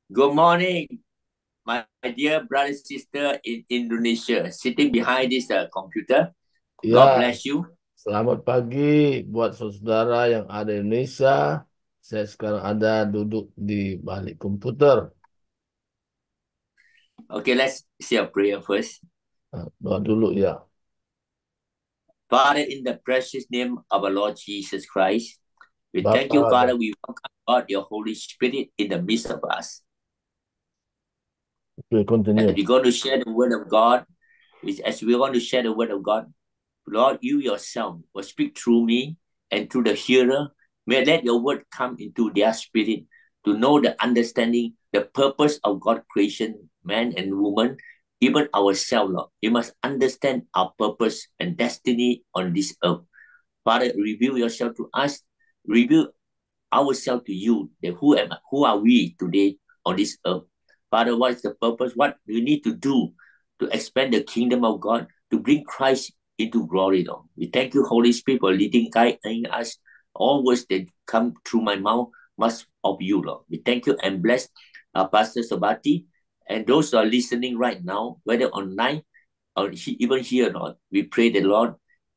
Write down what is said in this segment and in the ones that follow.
Good morning, my dear brother and sister in Indonesia, sitting behind this computer. God Ya, bless you. selamat pagi buat saudara yang ada di Indonesia. Saya sekarang ada duduk di balik komputer. Okay, let's say a prayer first. Doa dulu ya. Father, in the precious name of our Lord Jesus Christ, we thank you, Bapak Father. dan We welcome God, your Holy Spirit, in the midst of us. we And continue. we're going to share the word of God. As we're going to share the word of God, Lord, you yourself will speak through me and through the hearer. May let your word come into their spirit to know the understanding, the purpose of God's creation, man and woman, even ourselves, Lord. We must understand our purpose and destiny on this earth. Father, reveal yourself to us, reveal ourselves to you. That who are we today on this earth? Father, what is the purpose? What we need to do to expand the kingdom of God, to bring Christ into glory, Lord. We thank you, Holy Spirit, for leading, guiding us. All words that come through my mouth must of you, Lord. We thank you and bless Pastor Sabati and those who are listening right now, whether online or even here, Lord. We pray the Lord,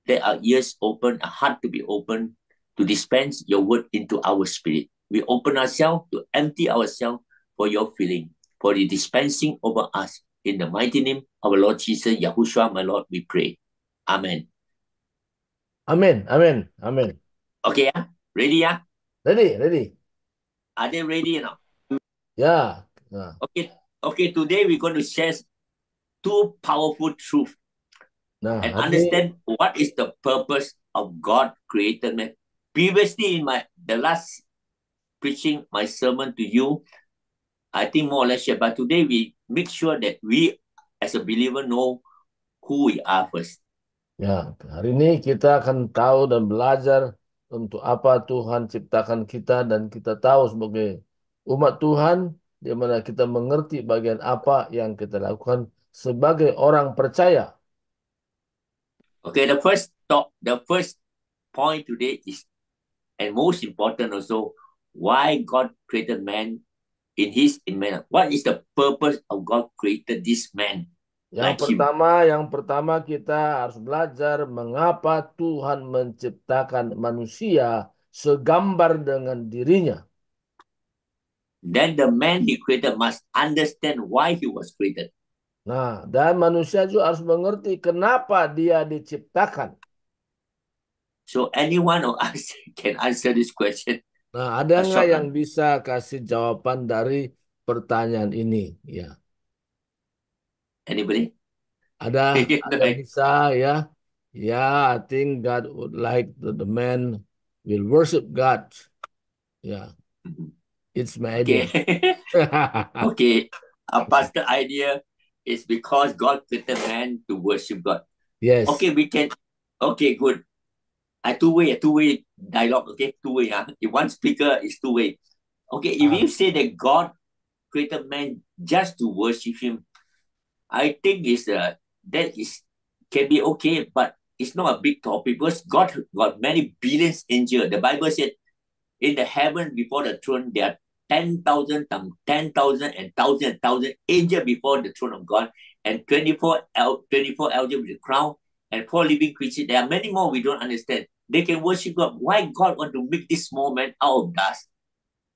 let our ears open, our heart to be open to dispense your word into our spirit. We open ourselves to empty ourselves for your filling, for the dispensing over us. In the mighty name of our Lord Jesus, Yahushua, my Lord, we pray. Amen. Amin, amin, amin. Okay, yeah? Ready, yeah? Ready, ready. Are they ready now? Ya. Nah, Okay, today we're going to share two powerful truths nah, and hari ini understand what is the purpose of God created man. Previously, in the last preaching my sermon to you, I think more or less, but today we make sure that we as a believer know who we are first. ya, hari ini kita akan tahu dan belajar untuk apa Tuhan ciptakan kita dan kita tahu sebagai umat Tuhan di mana kita mengerti bagian apa yang kita lakukan sebagai orang percaya. Okay, the first point today is, and most important also, why God created man in his image. What is the purpose of God created this man Yang like him? pertama, yang pertama kita harus belajar mengapa Tuhan menciptakan manusia segambar dengan dirinya. Then the man he created must understand why he was created. Nah, dan manusia juga harus mengerti kenapa dia diciptakan. So any one of us can answer this question. Nah, ada A nggak short yang one. bisa kasih jawaban dari pertanyaan ini? Ya, Anybody? ada yang bisa ya. Ya, I think God would like the man will worship God. Ya, it's my idea. Okay. Okay. A pastor idea is because God created man to worship God. Yes. Okay, we can. Okay, good. A two-way dialogue. Okay, two-way. If one speaker is two-way. Okay, if Ah, you say that God created man just to worship Him, I think that is can be okay, but it's not a big topic because God got many billions angels. The Bible said in the heaven before the throne, there are 10,000, 10,000 and thousand angels before the throne of God, and 24 elders with the crown, and four living creatures. There are many more we don't understand. They can worship God. Why God want to make this small man out of dust?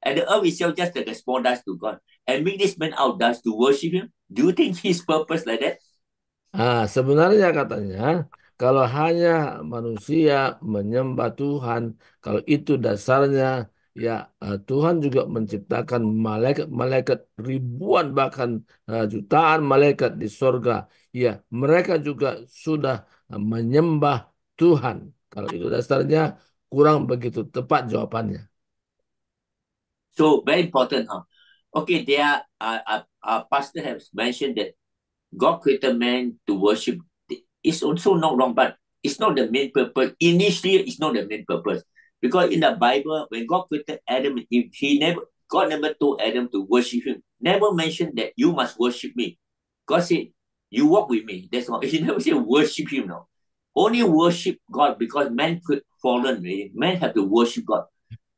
And the earth itself just like a small dust to God. And make this man out of dust to worship him? Do you think his purpose like that? sebenarnya katanya kalau hanya manusia menyembah Tuhan, kalau itu dasarnya ya Tuhan juga menciptakan malaikat-malaikat ribuan bahkan jutaan malaikat di sorga. Ya, mereka juga sudah menyembah Tuhan. Kalau itu dasarnya kurang begitu tepat jawabannya. So very important, huh? Okay, there pastor has mentioned that God created man to worship. It's also not wrong, but it's not the main purpose. Initially, it's not the main purpose. Because in the Bible, when God created Adam, God never told Adam to worship him. Never mentioned that you must worship me. God said, you walk with me. That's all. He never said worship him, no. Only worship God because man could fallen, really. Man have to worship God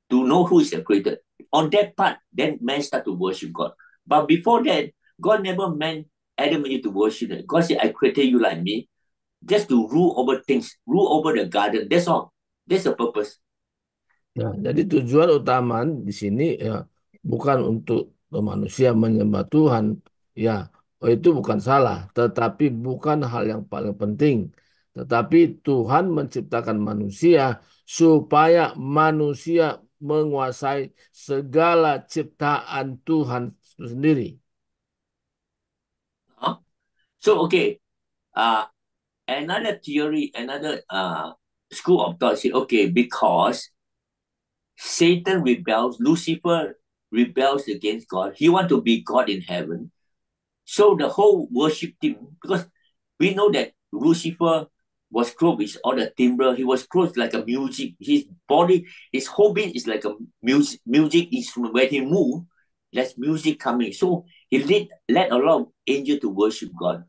to know who is the creator. On that part, then man start to worship God. But before that, God never meant Adam and Eve to worship Him. God said, I created you like me, just to rule over things, rule over the garden. That's all. That's the purpose. Ya, jadi tujuan utama di sini ya bukan untuk manusia menyembah Tuhan, ya itu bukan salah, tetapi bukan hal yang paling penting. Tetapi Tuhan menciptakan manusia supaya manusia menguasai segala ciptaan Tuhan itu sendiri. Huh? So, okay, another theory, another school of thought said, okay, because Satan rebels, Lucifer rebels against God. He want to be God in heaven. So the whole worship team, because we know that Lucifer was clothed with all the timbre. He was clothed like a music. His body, his whole being is like a music instrument. When he moved, there's music coming. So he led a lot of angels to worship God.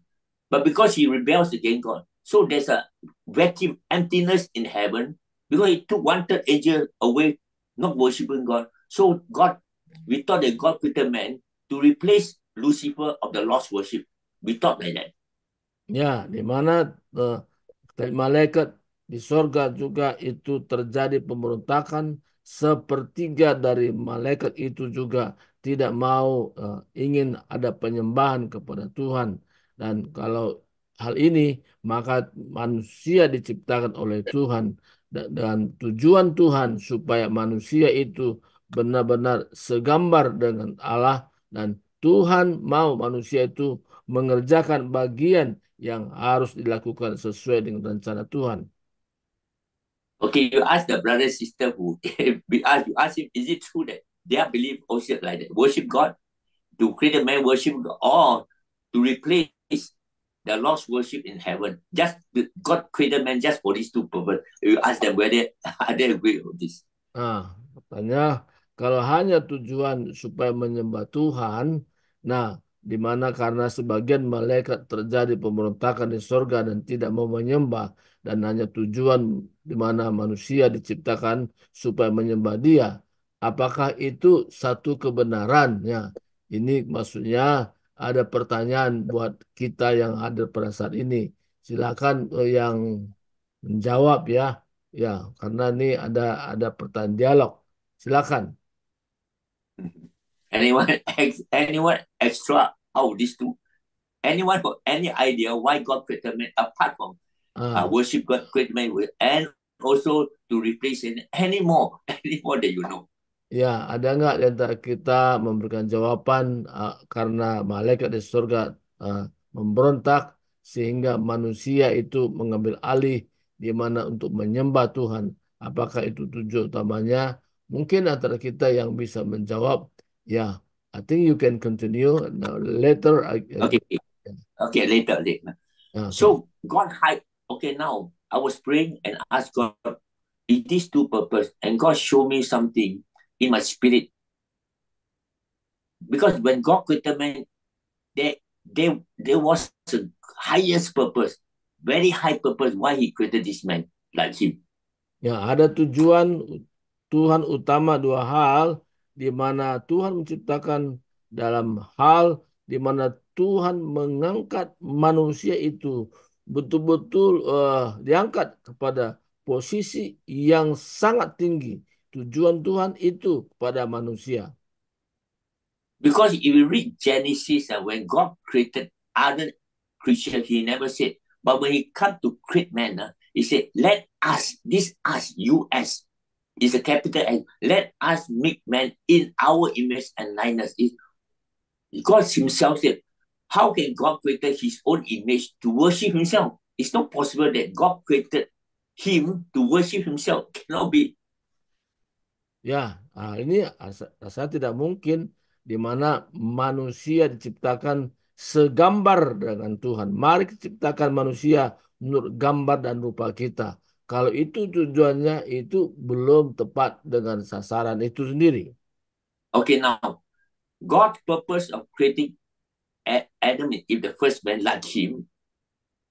But because he rebels against God, so there's a vacuum, emptiness in heaven, because he took one-third angel away, not worshiping God. So God, we thought that God created man to replace Lucifer of the lost worship. We thought like that. Ya, di mana malaikat di sorga juga itu terjadi pemberontakan, sepertiga dari malaikat itu juga tidak mau ingin ada penyembahan kepada Tuhan. Dan kalau hal ini, maka manusia diciptakan oleh Tuhan dan tujuan Tuhan supaya manusia itu benar-benar segambar dengan Allah, dan Tuhan mau manusia itu mengerjakan bagian yang harus dilakukan sesuai dengan rencana Tuhan. Okay, you ask the brother sister who you ask him, is it true that their belief also like that? Worship God, to create a man worship God, or to replace the lost worship in heaven. Just God created man just for these two purposes. You ask them whether they agree with this. Nah, katanya kalau hanya tujuan supaya menyembah Tuhan, nah di mana karena sebagian malaikat terjadi pemberontakan di sorga dan tidak mau menyembah, dan hanya tujuan di mana manusia diciptakan supaya menyembah Dia. Apakah itu satu kebenaran? Ya, ini maksudnya ada pertanyaan buat kita yang hadir pada saat ini. Silakan yang menjawab ya. Ya, karena ini ada pertanyaan dialog. Silakan. Anyone extra out these two? Anyone got any idea why God created man apart from worship God created man with, and also to replace it? Any more that you know? Ya, ada nggak di antara kita memberikan jawaban karena malaikat di surga memberontak sehingga manusia itu mengambil alih di mana untuk menyembah Tuhan? Apakah itu tujuan utamanya? Mungkin antara kita yang bisa menjawab. Ya, I think you can continue. Now, later. Okay, later. Okay. So God hide. Okay, now I was praying and asked God, is this two purpose? And God showed me something in my spirit. Because when God created man, there was the highest purpose, very high purpose why He created this man like him. Ya, ada tujuan Tuhan utama dua hal, di mana Tuhan menciptakan dalam hal di mana Tuhan mengangkat manusia itu betul-betul diangkat kepada posisi yang sangat tinggi. Tujuan Tuhan itu kepada manusia. Because if you read Genesis, and when God created other creatures, He never said. But when He come to create man, He said, "Let us, this us, US, is a capital S. Let us make man in our image and likeness." God Himself said, "How can God create His own image to worship Himself? It's not possible that God created Him to worship Himself. Cannot be." Ya, ini saya tidak mungkin di mana manusia diciptakan segambar dengan Tuhan. Mari ciptakan manusia menurut gambar dan rupa kita. Kalau itu tujuannya, itu belum tepat dengan sasaran itu sendiri. Okay, now God's purpose of creating Adam and Eve, the first man, like him,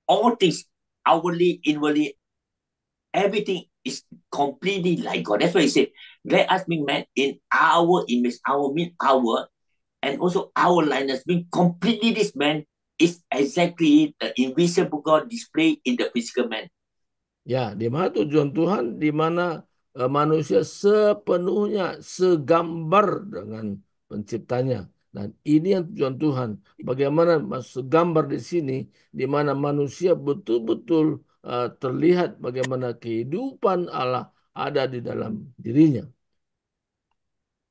all things outwardly, inwardly, everything is completely like God. That's why He said, "Let us make man in our image." Our mean our, and also our likeness, being completely this man, is exactly the invisible God displayed in the physical man. Ya, di mana tujuan Tuhan, di mana manusia sepenuhnya segambar dengan penciptanya. Dan ini yang tujuan Tuhan. Bagaimana segambar di sini, di mana manusia betul-betul terlihat bagaimana kehidupan Allah ada di dalam dirinya.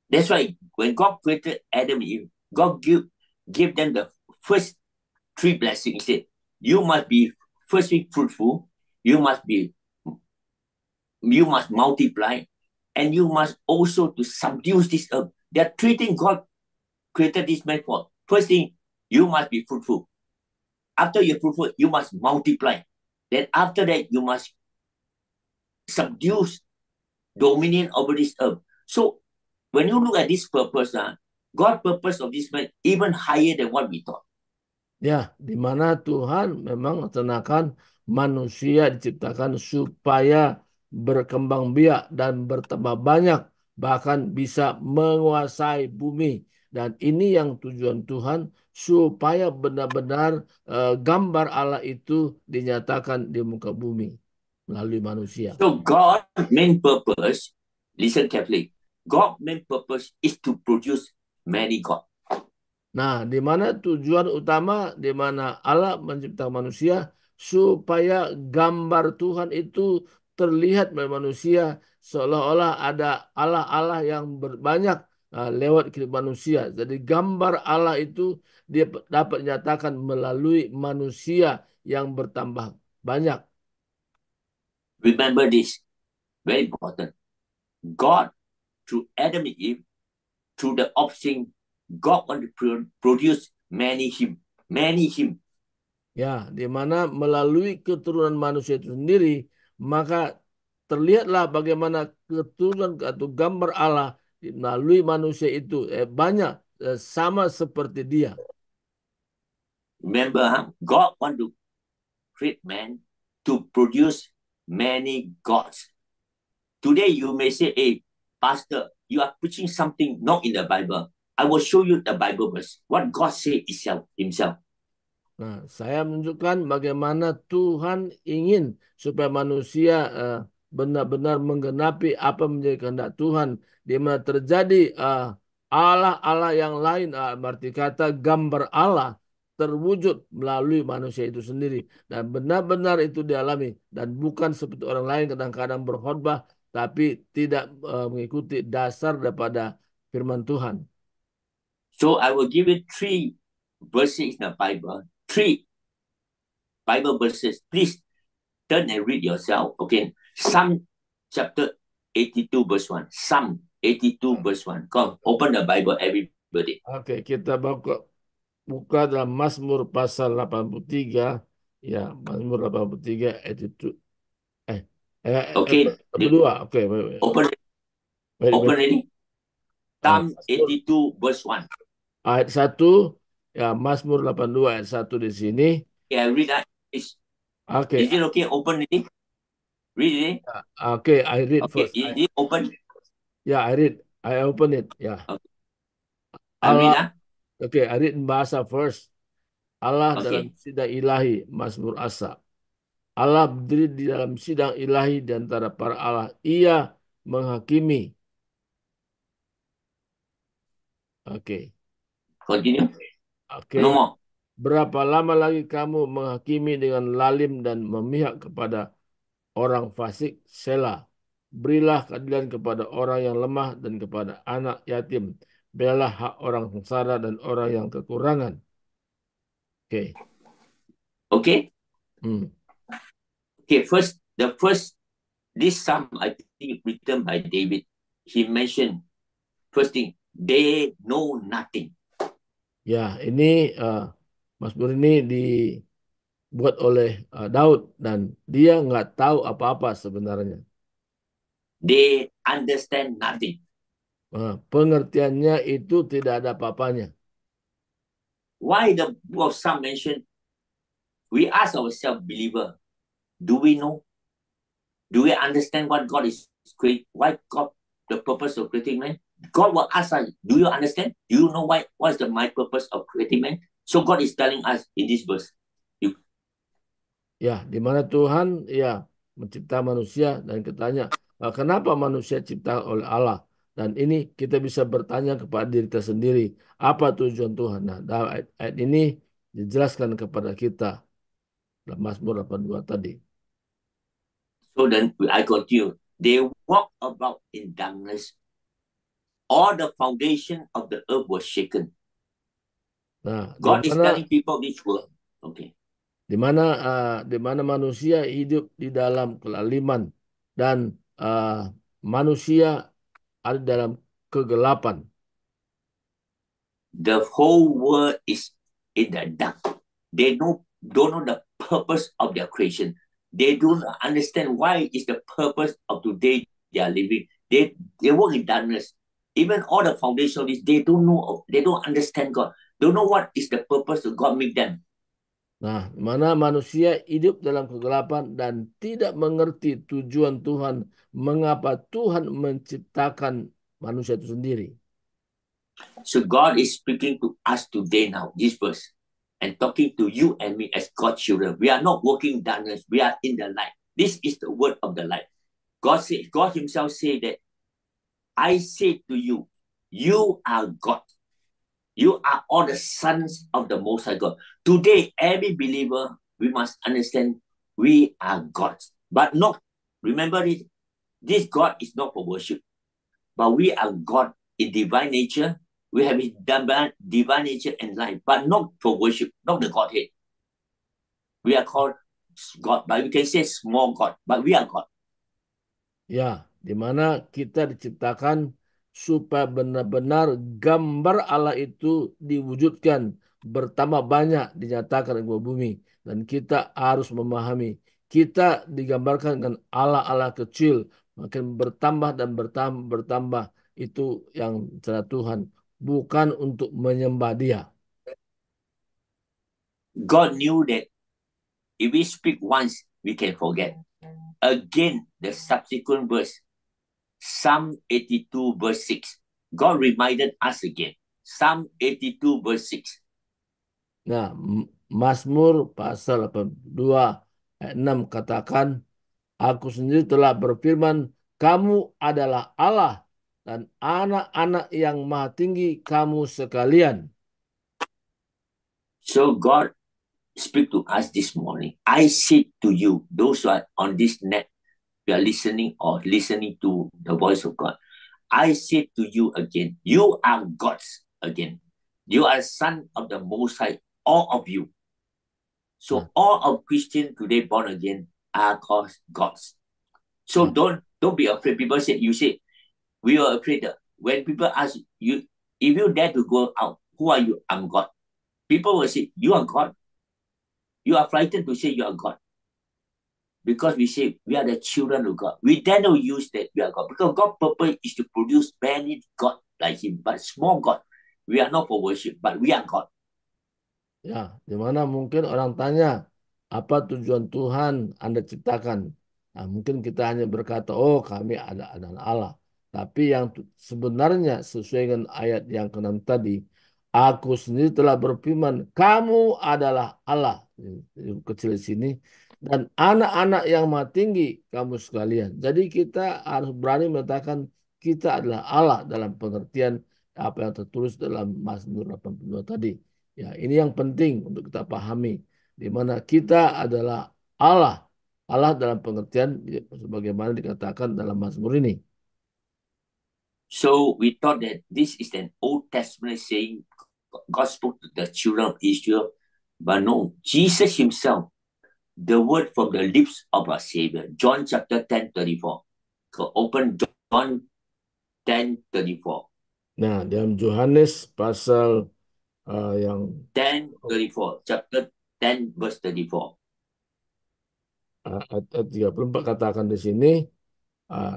That's why when God created Adam and Eve, God give them the first 3 blessings. He said, you must be firstly fruitful, you must multiply, and you must also to subdue this earth. They are 3 things God created this man for. First thing, you must be fruitful. After you're fruitful, you must multiply. Then after that, you must subdue dominion over this earth. So when you look at this purpose, God's purpose of this man even higher than what we thought. Ya, di mana Tuhan memang rencanakan manusia diciptakan supaya berkembang biak dan bertambah banyak, bahkan bisa menguasai bumi. Dan ini yang tujuan Tuhan, supaya benar-benar gambar Allah itu dinyatakan di muka bumi melalui manusia. So God's main purpose, listen carefully, God's main purpose is to produce many gods. Nah, di mana tujuan utama, di mana Allah menciptakan manusia supaya gambar Tuhan itu terlihat oleh manusia seolah-olah ada Allah-Allah yang banyak lewat kehidupan manusia. Jadi gambar Allah itu dia dapat dinyatakan melalui manusia yang bertambah banyak. Remember this, very important. God, through Adam and Eve, through the offspring, God want to produce many him. Ya, di mana melalui keturunan manusia itu sendiri, maka terlihatlah bagaimana keturunan atau gambar Allah melalui manusia itu banyak sama seperti dia. Remember, God want to create man to produce many gods. Today you may say, hey, Pastor, you are preaching something not in the Bible. I will show you the Bible verse. What God said himself. Nah, saya menunjukkan bagaimana Tuhan ingin supaya manusia benar-benar menggenapi apa menjadi kehendak Tuhan, di mana terjadi Allah-Allah yang lain, arti kata gambar Allah terwujud melalui manusia itu sendiri, dan benar-benar itu dialami, dan bukan seperti orang lain kadang-kadang berkhotbah tapi tidak mengikuti dasar daripada firman Tuhan. So I will give you 3 verses in the Bible, 3 Bible verses. Please turn and read yourself. Okay, Psalm chapter 82 verse 1. Psalm 82 verse 1. Come, open the Bible, everybody. Oke, kita buka dalam Mazmur pasal 83. Ya, Mazmur 83 ayat itu. Okay. Kedua. Oke, Open ready. Psalm 82 verse 1. Ayat 1, ya, Mazmur 82 ayat 1 di sini. Yeah, read that. Is it okay? Open it. Read it. Okay, I read first. Is it open? Yeah, I read. I open it. Yeah. Okay. I read. Okay, I read in bahasa first. Allah dalam sidang ilahi, Mazmur Asa. Allah berdiri di dalam sidang ilahi di antara para Allah. Ia menghakimi. Oke. Continue. Oke. No more. Berapa lama lagi kamu menghakimi dengan lalim dan memihak kepada orang fasik? Selah. Berilah keadilan kepada orang yang lemah dan kepada anak yatim. Belalah hak orang sengsara dan orang yang kekurangan. Oke. Okay. Okay. This psalm I think written by David. He mentioned first thing, they know nothing. Ya, ini Mazmur ini dibuat oleh Daud, dan dia nggak tahu apa-apa sebenarnya. They understand nothing. Pengertiannya itu tidak ada apa-apanya. Why the book of Psalm mentioned? We ask ourselves, believer, do we know? Do we understand what God is creating? Why God, the purpose of creating man? God will ask us, do you understand? Do you know what's my purpose of creating man? So God is telling us in this verse. Ya, di mana Tuhan ya mencipta manusia dan ketanya, kenapa manusia cipta oleh Allah? Dan ini kita bisa bertanya kepada diri kita sendiri, apa tujuan Tuhan? Nah, dalam ayat ini dijelaskan kepada kita dalam Mazmur 82 tadi. So then I continue. They walk about in darkness. All the foundation of the earth was shaken. Nah, God is telling people this world. Okay. Di mana manusia hidup di dalam kelaliman dan manusia ada dalam kegelapan. The whole world is in the dark. They don't know the purpose of their creation. They don't understand why is the purpose of today they are living. They work in darkness. Even all the foundation is they don't know. They don't understand God. Don't know what is the purpose of God make them. Nah, mana manusia hidup dalam kegelapan dan tidak mengerti tujuan Tuhan, mengapa Tuhan menciptakan manusia itu sendiri. So God is speaking to us today now, this verse, and talking to you and me as God's children. We are not walking darkness. We are in the light. This is the word of the light. God himself say that, I say to you, you are God. You are all the sons of the Most High God. Today, every believer, we must understand we are gods. But not, remember this God is not for worship. But we are God in divine nature. We have his divine nature and life, but not for worship, not the Godhead. We are called God, but we can say small God, but we are God. Ya, di mana kita diciptakan supaya benar-benar gambar Allah itu diwujudkan, bertambah banyak dinyatakan di bumi. Dan kita harus memahami, kita digambarkan dengan Allah-Allah kecil, makin bertambah dan bertambah itu yang cara Tuhan, bukan untuk menyembah Dia. God knew that if we speak once, we can forget. Again, the subsequent verse, Psalm 82 verse 6. God reminded us again. Psalm 82 verse 6. Nah, Mazmur pasal 82 ayat 6 katakan, aku sendiri telah berfirman, kamu adalah Allah dan anak-anak yang maha tinggi kamu sekalian. So God speak to us this morning. I say to you, those who are on this net, you are listening to the voice of God. I say to you again, you are gods again. You are son of the Most High, all of you. So all of Christians today born again are called gods. So don't be afraid. People say, we are afraid. When people ask you, if you dare to go out, who are you? I'm God. People will say, you are God. You are frightened to say you are God. Because we say we are the children of God. We dare not use that we are God. Because God's purpose is to produce many God like him, but small God. We are not for worship, but we are God. Ya, di mana mungkin orang tanya, apa tujuan Tuhan Anda ciptakan? Nah, mungkin kita hanya berkata, oh kami adalah Allah. Tapi yang sebenarnya sesuai dengan ayat yang ke-6 tadi, aku sendiri telah berfirman, kamu adalah Allah. Kecil di sini. Dan anak-anak yang maha tinggi kamu sekalian. Jadi kita harus berani mengatakan kita adalah Allah dalam pengertian apa yang tertulis dalam Mazmur 82 tadi. Ya, ini yang penting untuk kita pahami, di mana kita adalah Allah. Allah dalam pengertian sebagaimana dikatakan dalam Mazmur ini. So we thought that this is an Old Testament saying God spoke to the children of Israel, but no, Jesus himself, the word from the lips of our Savior. John chapter 10:34. Open John 10:34. Nah, dalam Yohanes pasal yang 10:34, chapter 10 verse 34. Ayat 34 katakan di sini,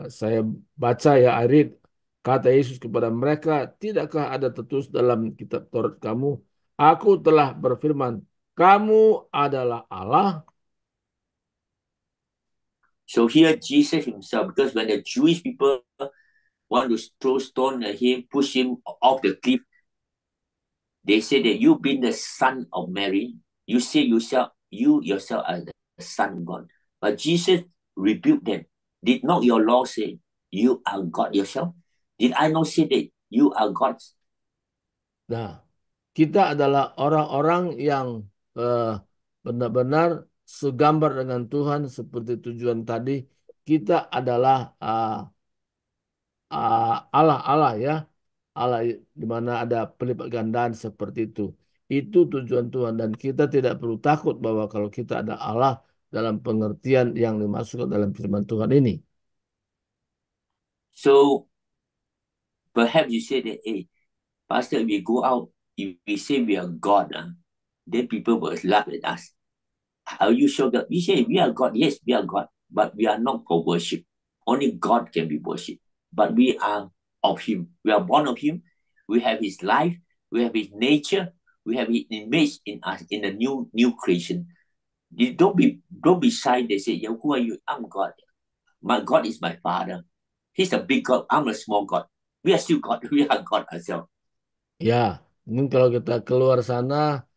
saya baca ya Arid, kata Yesus kepada mereka, tidakkah ada tertulis dalam kitab Taurat kamu, aku telah berfirman, kamu adalah Allah. So here Jesus himself, because when the Jewish people want to throw stone at him, push him off the cliff. They say that you being the son of Mary, you say you yourself are the son of God. But Jesus rebuked them. Did not your law say you are God yourself? Did I not say that you are God? Nah, kita adalah orang-orang yang benar-benar segambar dengan Tuhan seperti tujuan tadi. Kita adalah Allah ya. Allah di mana ada pelipat gandaan seperti itu. Itu tujuan Tuhan dan kita tidak perlu takut bahwa kalau kita ada Allah dalam pengertian yang dimasukkan dalam firman Tuhan ini. So perhaps you say that, hey, Pastor, we go out, if we say we are God, then people will laugh at us. Are you sure that we say we are God? Yes, we are God, but we are not for worship. Only God can be worshipped. But we are of Him. We are born of Him. We have His life. We have His nature. We have His image in us in the new creation. You don't be shy. They say, yeah, who are you? I'm God. My God is my Father. He's a big God. I'm a small God. We are still God. We are God ourselves. Ya, mungkin kalau kita keluar sana,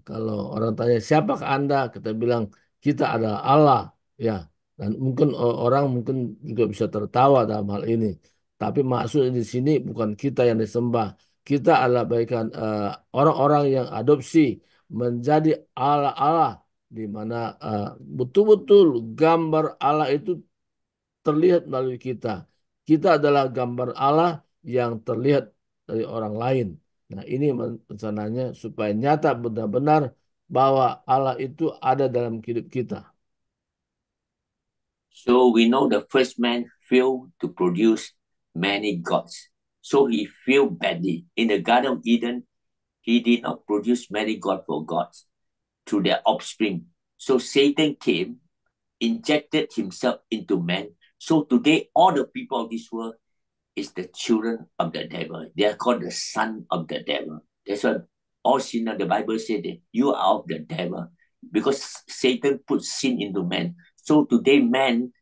kalau orang tanya siapakah Anda, kita bilang kita adalah Allah, ya. Dan mungkin orang mungkin juga bisa tertawa dalam hal ini. Tapi maksud di sini bukan kita yang disembah. Kita adalah bagikan orang-orang yang adopsi menjadi Allah-Allah, di mana betul-betul gambar Allah itu terlihat melalui kita. Kita adalah gambar Allah yang terlihat dari orang lain. Nah, ini rencananya supaya nyata benar-benar bahwa Allah itu ada dalam hidup kita. So we know the first man failed to produce many gods. So he failed badly. In the Garden of Eden, he did not produce many gods for gods through their offspring. So Satan came, injected himself into man. So today, all the people of this world is the children of the devil. They are called the son of the devil. That's why all sinners, the Bible said that you are of the devil. Because Satan put sin into man. So today, man,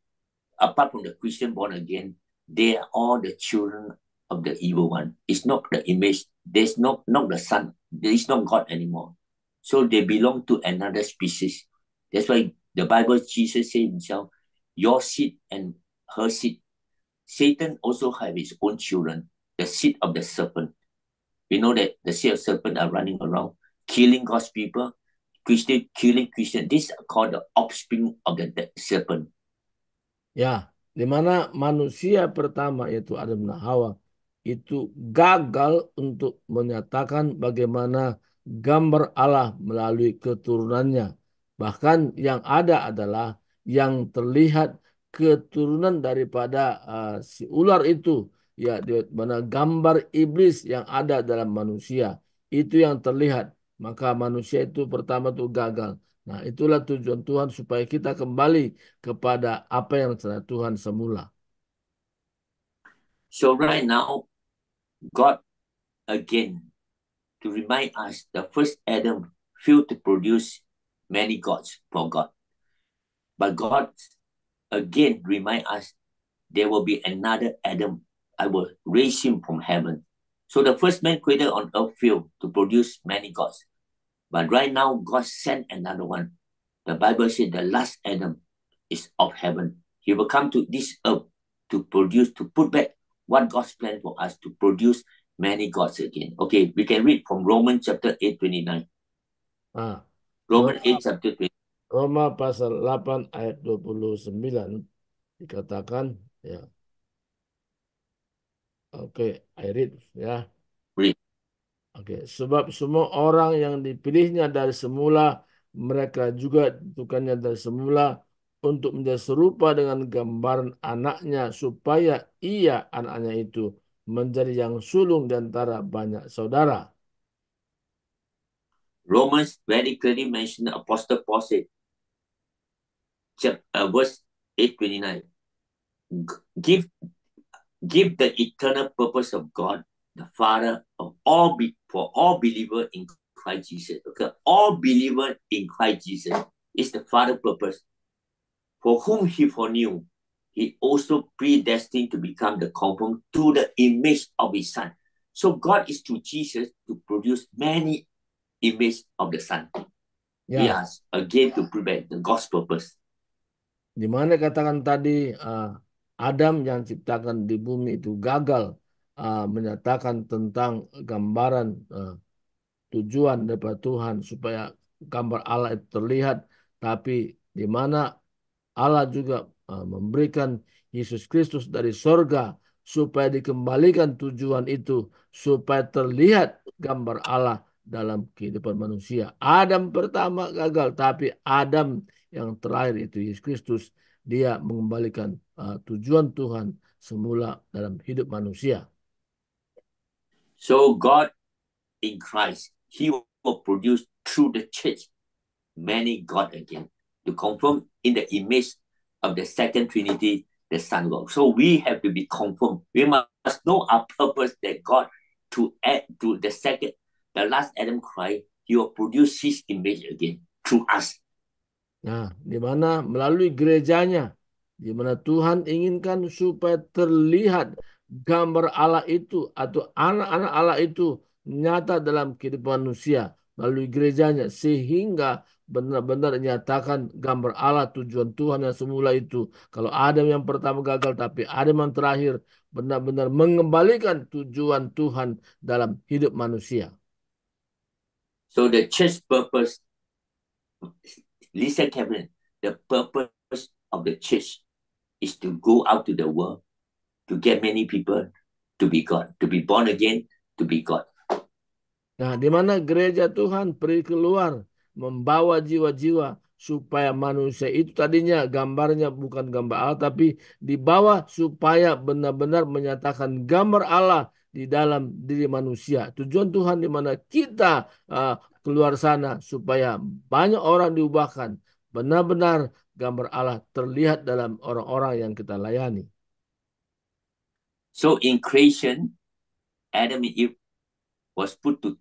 apart from the Christian born again, they are all the children of the evil one. It's not the image. There's not the son. There is not God anymore. So they belong to another species. That's why the Bible, Jesus said himself, your seed and her seed. Satan also have his own children, the seed of the serpent. We know that the seed of serpent are running around, killing God's people, killing Christian. These are called the offspring of the serpent. Ya, di mana manusia pertama yaitu Adam dan Hawa itu gagal untuk menyatakan bagaimana gambar Allah melalui keturunannya. Bahkan yang ada adalah yang terlihat keturunan daripada si ular itu, ya, di mana gambar iblis yang ada dalam manusia itu yang terlihat. Maka manusia itu pertama itu gagal. Nah, itulah tujuan Tuhan supaya kita kembali kepada apa yang telah Tuhan semula. So right now, God again to remind us the first Adam failed to produce many gods for God. But God again remind us there will be another Adam. I will raise him from heaven. So the first man created on earth failed to produce many gods. But right now, God sent another one. The Bible said the last Adam is of heaven. He will come to this earth to produce, to put back what God's plan for us, to produce many gods again. Okay, we can read from Romans chapter 8:29. Romans 8 chapter 20. Roma pasal 8 ayat 29 dikatakan, ya. Oke, I read, ya. Read. Oke, sebab semua orang yang dipilihnya dari semula, mereka juga ditentukannya dari semula untuk menjadi serupa dengan gambaran anaknya, supaya ia, anaknya itu, menjadi yang sulung di antara banyak saudara. Romans very clearly mentioned Apostle Paul said, verse 8:29, give the eternal purpose of God, the Father of all, for all believers in Christ Jesus. Okay, all believers in Christ Jesus is the Father purpose, for whom He foreknew, he also predestined to become the conformed to the image of his son. So God is to Jesus to produce many image of the son. We Ya, are again to prevent the God's purpose. di mana katakan tadi Adam yang ciptakan di bumi itu gagal menyatakan tentang gambaran tujuan daripada Tuhan supaya gambar Allah itu terlihat, tapi di mana Allah juga memberikan Yesus Kristus dari sorga supaya dikembalikan tujuan itu supaya terlihat gambar Allah dalam kehidupan manusia. Adam pertama gagal, tapi Adam yang terakhir itu Yesus Kristus, dia mengembalikan tujuan Tuhan semula dalam hidup manusia. So God in Christ, he will produce through the church many God again to confirm in the image of the second Trinity, the Son God. So we have to be confirmed. We must know our purpose that God to add to the last Adam Christ, he will produce his image again through us. Nah, di mana melalui gerejanya, di mana Tuhan inginkan supaya terlihat gambar Allah itu atau anak-anak Allah itu nyata dalam kehidupan manusia melalui gerejanya, sehingga benar-benar nyatakan gambar Allah, tujuan Tuhan yang semula itu. Kalau Adam yang pertama gagal, tapi Adam yang terakhir benar-benar mengembalikan tujuan Tuhan dalam hidup manusia. So the church purpose, listen carefully, the purpose of the church is to go out to the world to get many people to be God, to be born again, to be God. Nah, di mana gereja Tuhan pergi keluar membawa jiwa-jiwa supaya manusia itu tadinya gambarnya bukan gambar Allah, tapi dibawa supaya benar-benar menyatakan gambar Allah di dalam diri manusia. Tujuan Tuhan di mana kita keluar sana supaya banyak orang diubahkan. Benar-benar gambar Allah terlihat dalam orang-orang yang kita layani. So in creation, Adam and Eve was put to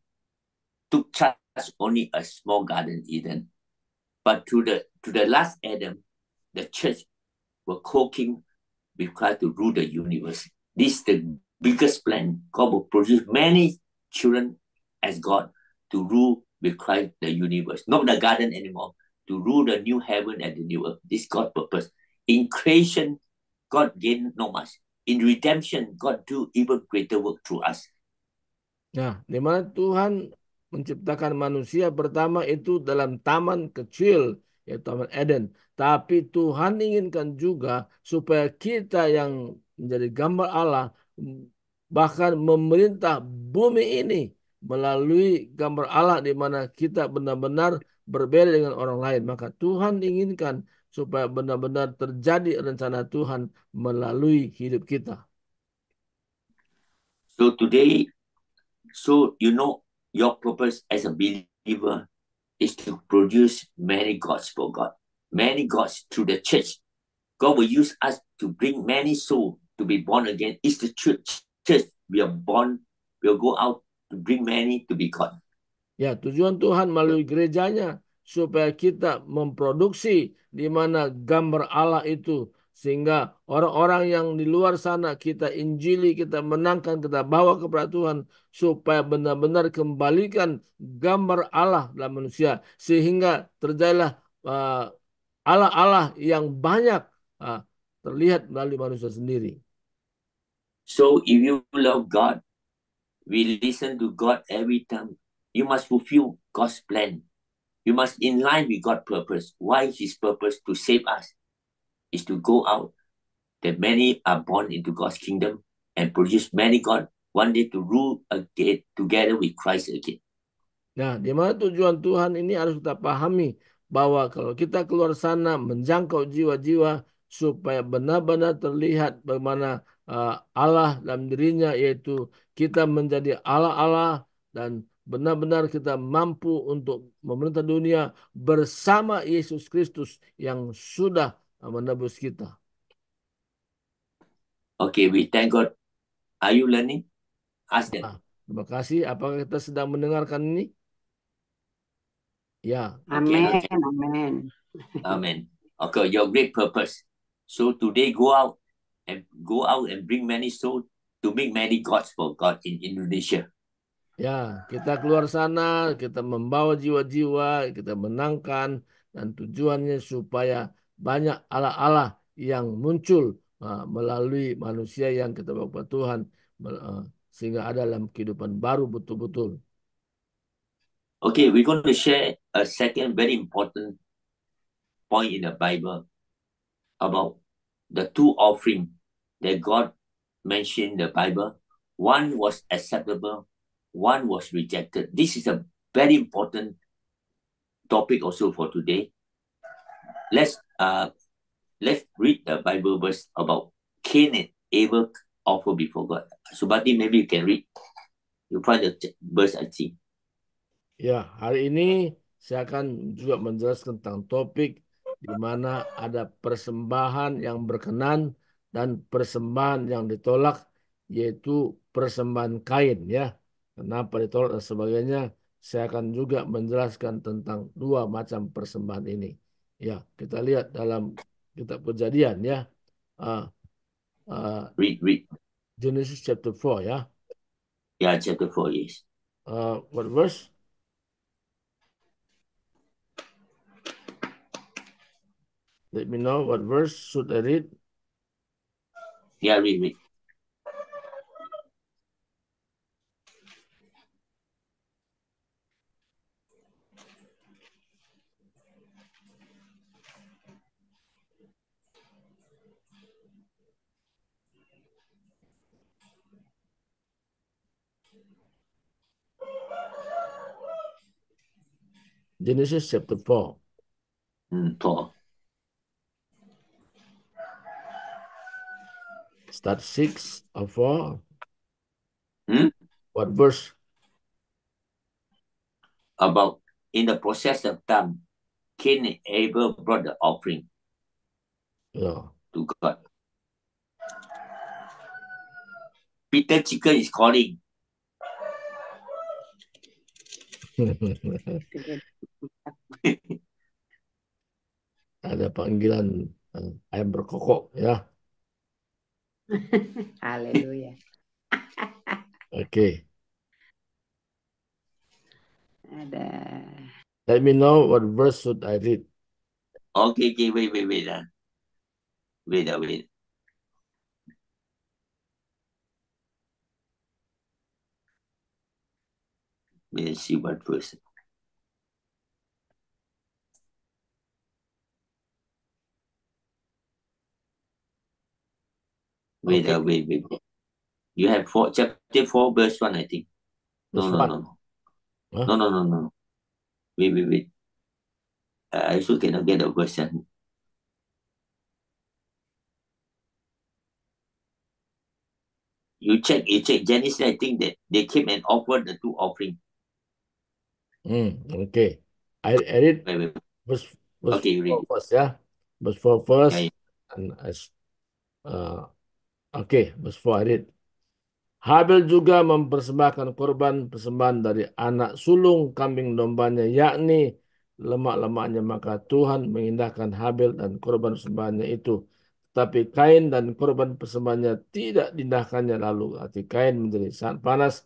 took charge only a small garden Eden. But to the last Adam, the church were co-king with Christ to rule the universe. This is the biggest plan. God will produce many children as God to rule with Christ the universe. Not the garden anymore, to rule the new heaven and the new earth. This is God's purpose. In creation, God gained not much. In redemption, God do even greater work through us. Nah, di mana Tuhan menciptakan manusia pertama itu dalam taman kecil, yaitu Taman Eden. Tapi Tuhan inginkan juga supaya kita yang menjadi gambar Allah bahkan memerintah bumi ini melalui gambar Allah di mana kita benar-benar berbeda dengan orang lain. Maka Tuhan inginkan supaya benar-benar terjadi rencana Tuhan melalui hidup kita. So today, so you know your purpose as a believer is to produce many gods for God, many gods through the church. God will use us to bring many souls to be born again. It's the church. We are born, we'll go out to bring many to be God. Ya, tujuan Tuhan melalui gerejanya supaya kita memproduksi di mana gambar Allah itu, sehingga orang-orang yang di luar sana kita injili, kita menangkan, kita bawa kepada Tuhan supaya benar-benar kembalikan gambar Allah dalam manusia, sehingga terjadilah Allah-Allah yang banyak terlihat melalui manusia sendiri. So if you love God, we listen to God every time. You must fulfill God's plan. You must in line with God's purpose. Why His purpose to save us is to go out, that many are born into God's kingdom and produce many God one day to rule again together with Christ again. Nah, di mana tujuan Tuhan ini harus kita pahami bahwa kalau kita keluar sana menjangkau jiwa-jiwa supaya benar-benar terlihat bagaimana Allah dalam dirinya, yaitu kita menjadi Allah-Allah dan benar-benar kita mampu untuk memerintah dunia bersama Yesus Kristus yang sudah menebus kita. Okay, we thank God. Are you learning? Ask them. Terima kasih. Apakah kita sedang mendengarkan ini? Ya. Okay, Amen. okay. Amen. Amen. Okay, your great purpose. So today go out and bring many souls to make many gods for God in Indonesia. Ya, kita keluar sana, kita membawa jiwa-jiwa, kita menangkan, dan tujuannya supaya banyak Allah-Allah yang muncul melalui manusia yang kita bawa kepada Tuhan, sehingga ada dalam kehidupan baru betul-betul. Okay, we're going to share a second very important point in the Bible about the two offerings that God mentioned in the Bible. One was acceptable, one was rejected. This is a very important topic also for today. Let's read the Bible verse about Cain and Abel offer before God. Subati, maybe you can read. You find the verse I see. Ya, hari ini saya akan juga menjelaskan tentang topik di mana ada persembahan yang berkenan dan persembahan yang ditolak, yaitu persembahan Kain, ya. Kenapa ditolak dan sebagainya, saya akan juga menjelaskan tentang dua macam persembahan ini. Ya, kita lihat dalam kitab Kejadian, ya. Read. Genesis chapter 4, ya. Yeah, chapter 4, yes. What verse? Let me know what verse should I read. Yeah, read. Genesis chapter 4. 4. Start 6 or 4. Hmm? What verse? About in the process of time, Cain and Abel brought the offering to God. Peter Chicken is calling. Ada panggilan ayam berkokok, ya. Haleluya. Okay. Ada. Let me know what verse should I read. Okay, wait. Wait. Let's see what verse. Wait. You have chapter 4, verse 1, I think. No. Huh? No. Wait. I also cannot get the verse. You check Genesis, I think that they came and offered the two offerings. Okay. I read Wait. verse Okay, you read. 4 first, ya. Verse 4 first. Yeah. And okay, verse 4 I read. Habel juga mempersembahkan korban persembahan dari anak sulung kambing dombanya, yakni lemak-lemaknya, maka Tuhan mengindahkan Habel dan korban persembahannya itu. Tapi Kain dan korban persembahannya tidak diindahkannya, lalu hati Kain menjadi sangat panas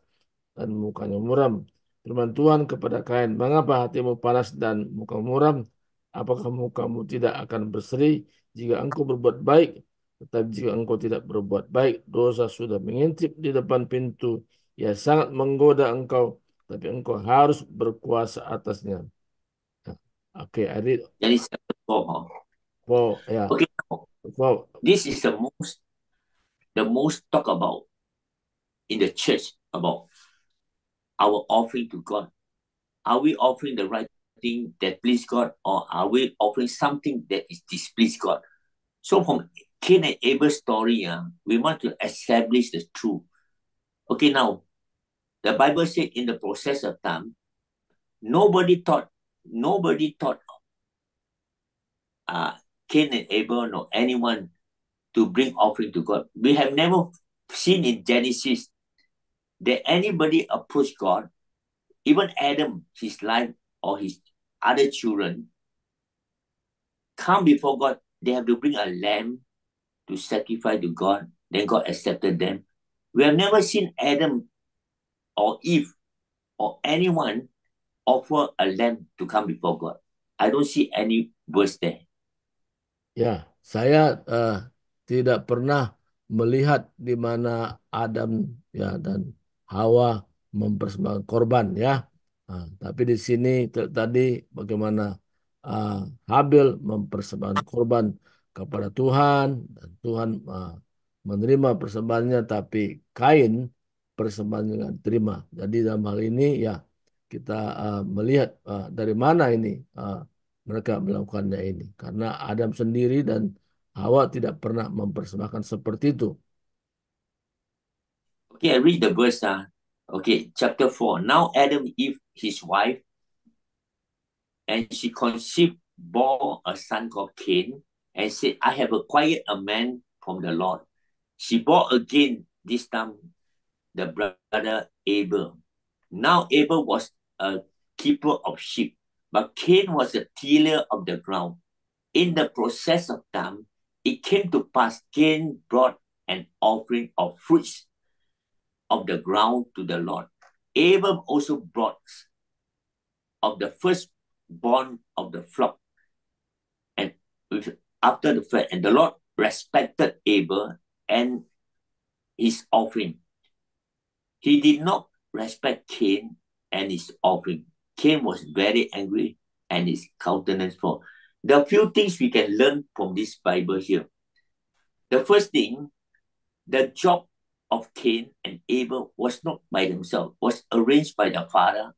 dan mukanya muram. Firman Tuhan kepada Kain, mengapa hatimu panas dan muka muram? Apakah mukamu tidak akan berseri jika engkau berbuat baik? Tetapi jika engkau tidak berbuat baik, dosa sudah mengintip di depan pintu. Ia sangat menggoda engkau, tapi engkau harus berkuasa atasnya. Okay, I read. Genesis 4. Yeah. Okay. 4. This is the most talk about in the church about our offering to God. Are we offering the right thing that please God, or are we offering something that is displeased God? So from Cain and Abel's story, we want to establish the truth. Okay, now, the Bible said in the process of time, nobody thought Cain and Abel nor anyone to bring offering to God. We have never seen in Genesis that anybody approached God, even Adam, his life or his other children, come before God. They have to bring a lamb to sacrifice to God. Then God accepted them. We have never seen Adam or Eve or anyone offer a lamb to come before God. I don't see any verse there. Ya, saya tidak pernah melihat di mana Adam ya dan Hawa mempersembahkan korban ya. Tapi di sini tadi bagaimana Habil mempersembahkan korban kepada Tuhan dan Tuhan menerima persembahannya, tapi Kain persembahannya nggak diterima. Jadi dalam hal ini ya kita melihat dari mana ini mereka melakukannya ini. Karena Adam sendiri dan Hawa tidak pernah mempersembahkan seperti itu. Okay, I read the verse. Okay, chapter 4. Now Adam, Eve, his wife, and she conceived, bore a son called Cain, and said, I have acquired a man from the Lord. She bore again, this time, the brother Abel. Now Abel was a keeper of sheep, but Cain was a tiller of the ground. In the process of time, it came to pass, Cain brought an offering of fruits of the ground to the Lord. Abel also brought of the firstborn of the flock, and after the fact, and the Lord respected Abel and his offering. He did not respect Cain and his offering. Cain was very angry and his countenance fell. There are few things we can learn from this Bible here. The first thing, the job of Cain and Abel was not by themselves, was arranged by the father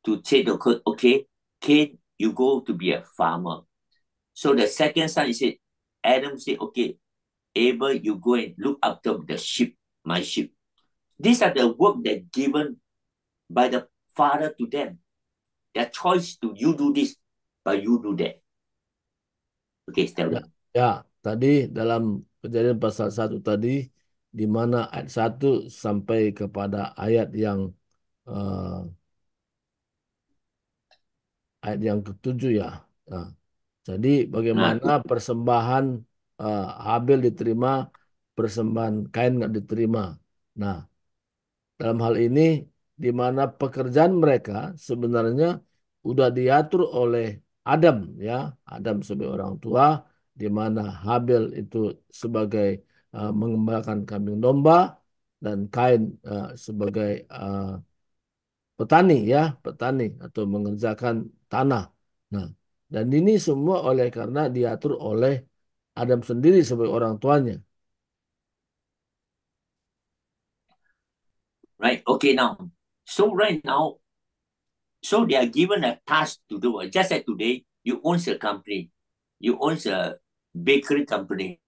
to say, okay, Cain, you go to be a farmer. So the second son, he said, Adam said, okay, Abel, you go and look after the sheep, my sheep. These are the work that given by the father to them. Their choice to you do this, but you do that. Okay, Stella. Ya, tadi dalam Kejadian pasal 1 tadi, di mana ayat 1 sampai kepada ayat yang ke-7 ya. Nah, jadi bagaimana persembahan Habil diterima, persembahan Kain nggak diterima. Nah, dalam hal ini di mana pekerjaan mereka sebenarnya udah diatur oleh Adam ya, Adam sebagai orang tua, di mana Habil itu sebagai mengembalakan kambing domba dan Kain sebagai petani atau mengerjakan tanah. Nah, dan ini semua karena diatur oleh Adam sendiri sebagai orang tuanya. Right. Okay. So they are given a task to do. Just like today, you own a company, you own a bakery company.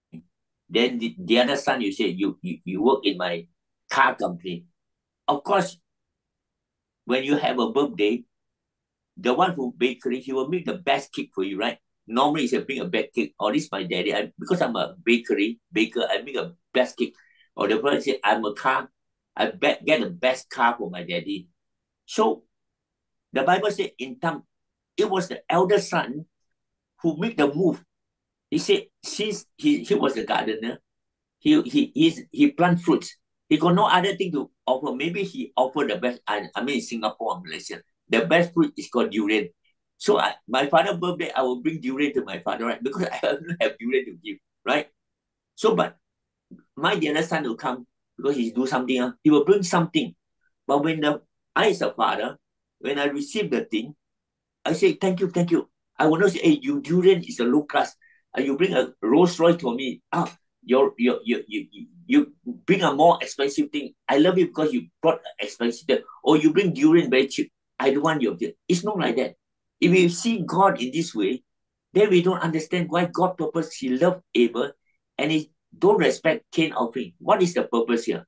Then the other son, you say you work in my car company. Of course, when you have a birthday, the one who bakery, he will make the best cake for you, right? Normally, he bring a bad cake. Or this my daddy. Because I'm a baker, I make a best cake. Or the person say, I'm a car. I get the best car for my daddy. So the Bible said in time, it was the elder son who made the move. He said, since he was a gardener, he plant fruits. He got no other thing to offer. Maybe he offered the best. I mean, in Singapore or Malaysia, the best fruit is called durian. So my father's birthday, I will bring durian to my father, right? Because I don't have durian to give, right? So, but my other son will come because he do something. He will bring something. But when I as a father, when I receive the thing, I say, thank you. I will not say, hey, you durian is a low class. You bring a Rolls Royce for me. You bring a more expensive thing. I love you because you brought expensive thing. Or you bring durian very cheap. I don't want your. It's not like that. If we see God in this way, then we don't understand why God purpose He loved Abel and He don't respect Cain offering. What is the purpose here?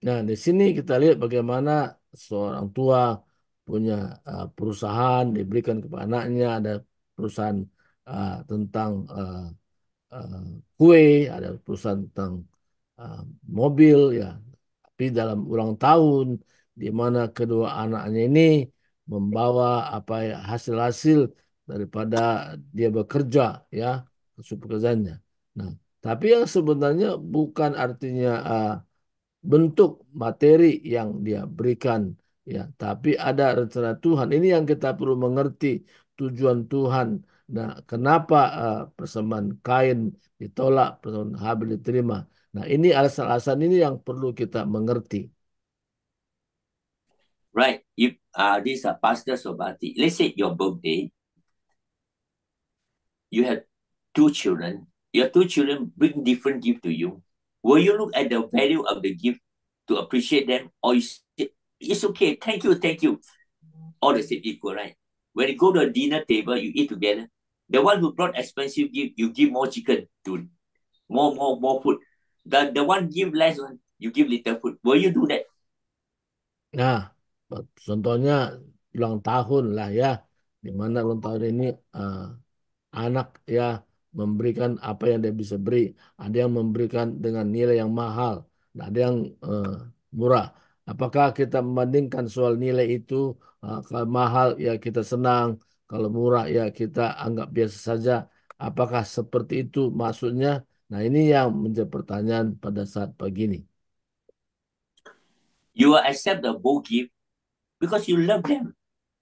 Nah, di sini kita lihat bagaimana seorang tua punya perusahaan diberikan kepada anaknya, ada perusahaan tentang kue, ada perusahaan tentang mobil ya. Tapi dalam ulang tahun di mana kedua anaknya ini membawa hasil-hasil daripada dia bekerja ya, hasil pekerjaannya. Nah, Tapi yang sebenarnya bukan artinya bentuk materi yang dia berikan, ya, tapi ada rencana Tuhan. Ini yang kita perlu mengerti tujuan Tuhan. Nah, kenapa persembahan Kain ditolak, persembahan Habil diterima? Nah, ini alasan-alasan ini yang perlu kita mengerti. Right. If these are Pastor Sobati, let's say your birthday, you have two children. Your two children bring different gift to you. Will you look at the value of the gift to appreciate them, or you say, it's okay, thank you, all the same equal, right? When you go to a dinner table, you eat together. The one who brought expensive gift, you give more chicken to more food. The one give less one, you give little food. Will you do that? Nah, contohnya ulang tahun lah ya, di mana ulang tahun ini anak ya memberikan apa yang dia bisa beri. Ada yang memberikan dengan nilai yang mahal, nah, ada yang murah. Apakah kita membandingkan soal nilai itu? Kalau mahal ya kita senang, kalau murah ya kita anggap biasa saja. Apakah seperti itu maksudnya? Nah, ini yang menjadi pertanyaan pada saat pagi ini. You will accept the both gift because you love them.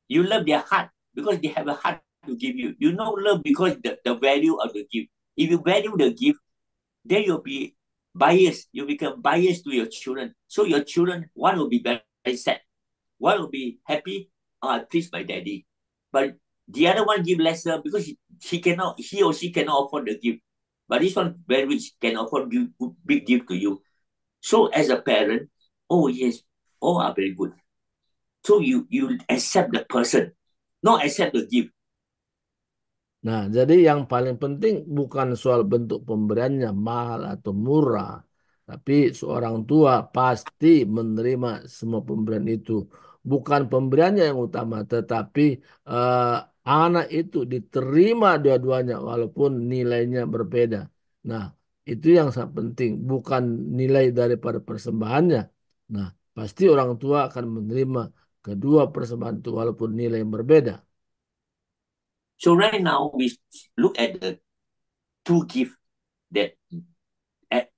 You love their heart because they have a heart to give you. You know love because the value of the gift. If you value the gift, then you'll be biased. You become biased to your children. So your children, one will be very sad. One will be happy, pleased by daddy. But the other one give lesser because he or she cannot afford the gift. But this one very rich, can afford big gift to you. So as a parent, oh yes, all are very good. So you accept the person, not accept the gift. Nah, jadi yang paling penting bukan soal bentuk pemberiannya mahal atau murah, tapi seorang tua pasti menerima semua pemberian itu. Bukan pemberiannya yang utama, tetapi anak itu diterima dua-duanya walaupun nilainya berbeda. Nah, itu yang sangat penting, bukan nilai daripada persembahannya. Nah, pasti orang tua akan menerima kedua persembahan itu walaupun nilai yang berbeda. So right now we look at the two gifts that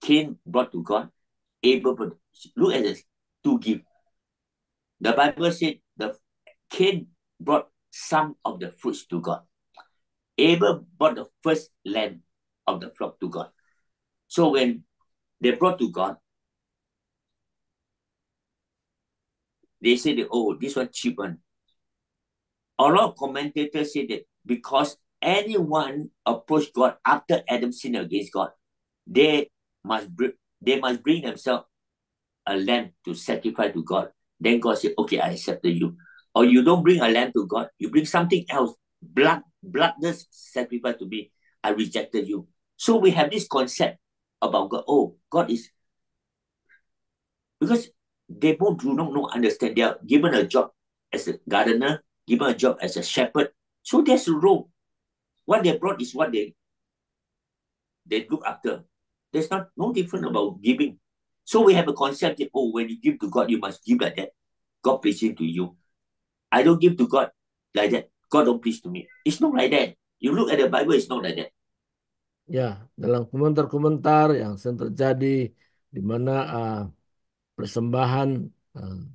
Cain brought to God. Abel brought. Look at the two gifts. The Bible said the Cain brought some of the fruits to God. Abel brought the first lamb of the flock to God. So when they brought to God, they said, oh, this one cheap one. A lot of commentators say that because anyone approached God after Adam sinned against God, they must bring themselves a lamb to sacrifice to God. Then God said, okay, I accepted you. Or you don't bring a lamb to God, you bring something else, bloodless sacrifice to me, I rejected you. So we have this concept about God. Oh, God is, because they both do not understand. They are given a job as a gardener, given a job as a shepherd. So there's a role. What they brought is what they look after. There's no different about giving. So we have a concept that, oh, when you give to God, you must give like that. God pleasing to you. I don't give to God like that. God don't please to me. It's not like that. You look at the Bible, it's not like that. Ya, dalam komentar-komentar yang sering terjadi di mana persembahan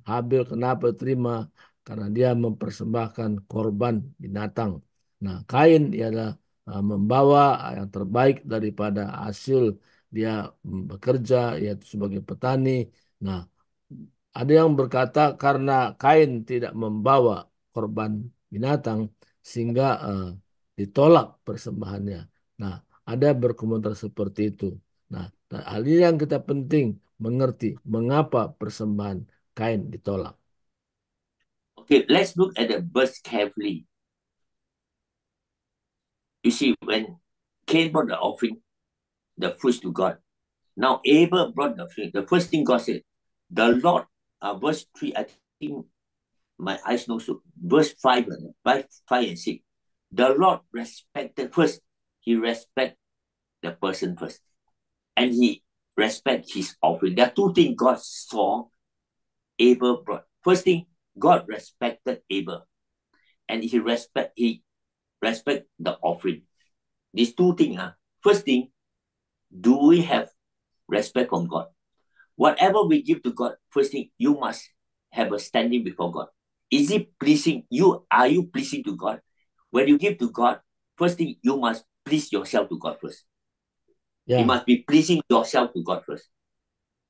Habil kenapa terima? Karena dia mempersembahkan korban binatang. Nah, Kain ialah membawa yang terbaik daripada hasil dia bekerja, yaitu sebagai petani. Nah, ada yang berkata karena Kain tidak membawa korban binatang sehingga ditolak persembahannya. Nah, ada berkomentar seperti itu. Nah, hal ini yang kita penting mengerti mengapa persembahan Kain ditolak. Okay, let's look at the verse carefully. You see, when Cain brought the offering, the fruits to God. Now Abel brought the fruit. The first thing God said, the Lord, verse 3, I think my eyes know so. Verse 5 and 6. The Lord respected first. He respect the person first. And he respect his offering. There are two things God saw Abel brought. First thing, God respected Abel. And he respect the offering. These two things. First thing, do we have respect from God? Whatever we give to God, first thing, you must have a standing before God. Is it pleasing you? Are you pleasing to God? When you give to God, first thing, you must please yourself to God first. You Ya, must be pleasing yourself to God first.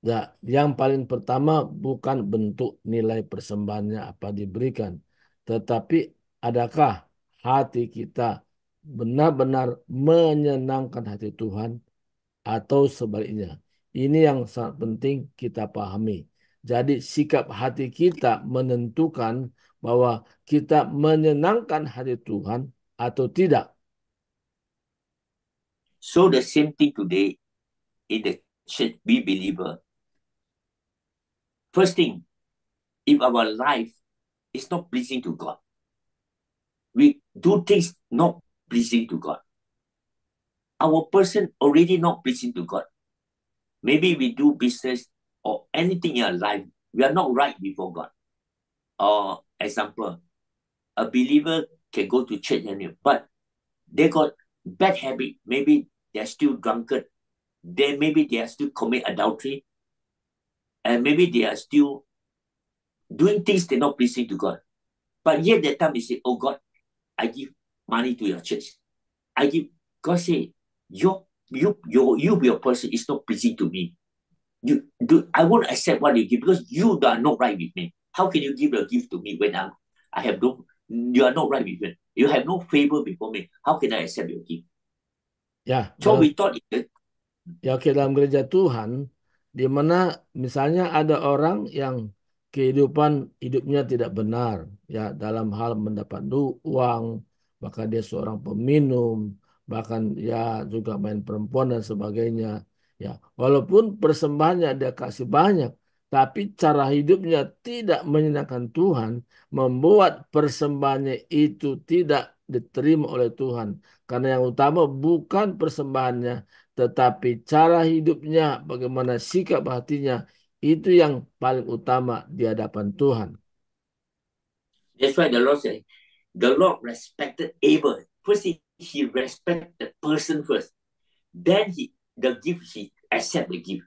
ya, yang paling pertama bukan bentuk nilai persembahannya apa diberikan, tetapi adakah hati kita benar-benar menyenangkan hati Tuhan atau sebaliknya. Ini yang sangat penting kita pahami. Jadi sikap hati kita menentukan bahwa kita menyenangkan hati Tuhan atau tidak. So the same thing today in the church, we believer. First thing, if our life is not pleasing to God, we do things not pleasing to God. Our person already not pleasing to God. Maybe we do business or anything in our life, we are not right before God. Or example, a believer can go to church but they got bad habit. Maybe they're still drunkard. Maybe they are still commit adultery. And maybe they are still doing things they're not pleasing to God. But yet that time they say, oh God, I give money to your church. I give, God say, your person is not pleasing to me. I won't accept what you give because you are not right with me. How can you give a gift to me when you are not right with me? You have no favor before me. How can I accept your gift? Ya, So dalam, we thought ya oke, dalam gereja Tuhan, di mana misalnya ada orang yang hidupnya tidak benar, ya dalam hal mendapat uang, bahkan dia seorang peminum, bahkan ya juga main perempuan dan sebagainya. Ya, walaupun persembahannya dia kasih banyak, tapi cara hidupnya tidak menyenangkan Tuhan, membuat persembahannya itu tidak diterima oleh Tuhan. Karena yang utama bukan persembahannya, tetapi cara hidupnya, bagaimana sikap hatinya, itu yang paling utama di hadapan Tuhan. that's why the Lord said, the Lord respected Abel. First, he respected the person first. Then he accept the gift.